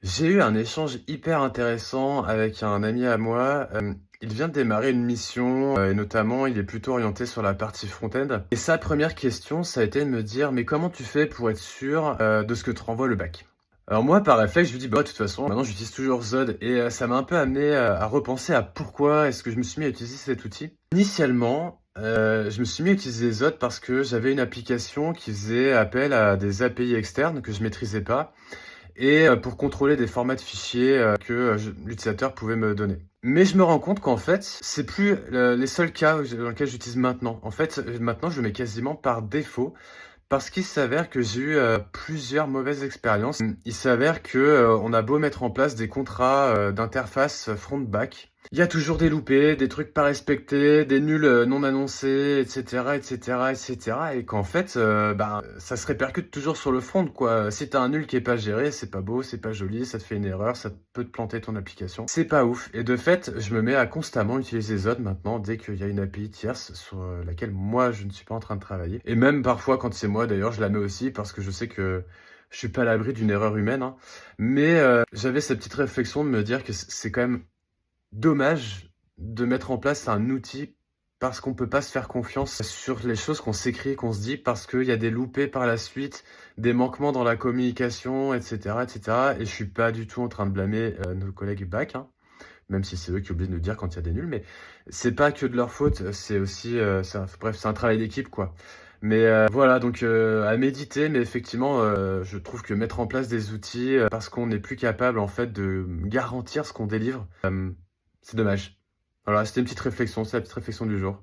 J'ai eu un échange hyper intéressant avec un ami à moi. Il vient de démarrer une mission, et notamment, il est plutôt orienté sur la partie front-end. Et sa première question, ça a été de me dire: «Mais comment tu fais pour être sûr, de ce que te renvoie le bac?» Alors moi, par réflexe, je lui dis: «Bah, de toute façon, maintenant j'utilise toujours Zod» et ça m'a un peu amené, à repenser à pourquoi est-ce que je me suis mis à utiliser cet outil. Initialement, je me suis mis à utiliser Zod parce que j'avais une application qui faisait appel à des API externes que je maîtrisais pas et pour contrôler des formats de fichiers, que, je l'utilisateur pouvait me donner. Mais je me rends compte qu'en fait, c'est plus les seuls cas dans lesquels j'utilise maintenant. En fait, maintenant, je le mets quasiment par défaut parce qu'il s'avère que j'ai eu, plusieurs mauvaises expériences. Il s'avère que, on a beau mettre en place des contrats, d'interface front-back, il y a toujours des loupés, des trucs pas respectés, des nuls, non annoncés et cetera et cetera et cetera et qu'en fait, ça se répercute toujours sur le front, quoi. Si tu as un nul qui est pas géré, c'est pas beau, c'est pas joli, ça te fait une erreur, ça peut te planter ton application. C'est pas ouf et de fait, je me mets à constamment utiliser Zod maintenant dès qu'il y a une API tierce sur, laquelle moi je ne suis pas en train de travailler et même parfois quand c'est moi d'ailleurs, je la mets aussi parce que je sais que je suis pas à l'abri d'une erreur humaine, hein. Mais, j'avais cette petite réflexion de me dire que c'est quand même dommage de mettre en place un outil parce qu'on peut pas se faire confiance sur les choses qu'on s'écrit, qu'on se dit, parce qu'il y a des loupés par la suite, des manquements dans la communication, et cetera et je suis pas du tout en train de blâmer, nos collègues bac, hein, même si c'est eux qui oublient de nous dire quand il y a des nuls, mais c'est pas que de leur faute, c'est aussi, c'est un travail d'équipe, quoi. Mais, voilà donc, à méditer, mais effectivement, je trouve que mettre en place des outils, parce qu'on n'est plus capable, en fait, de garantir ce qu'on délivre, c'est dommage. Voilà, c'était une petite réflexion, c'est la petite réflexion du jour.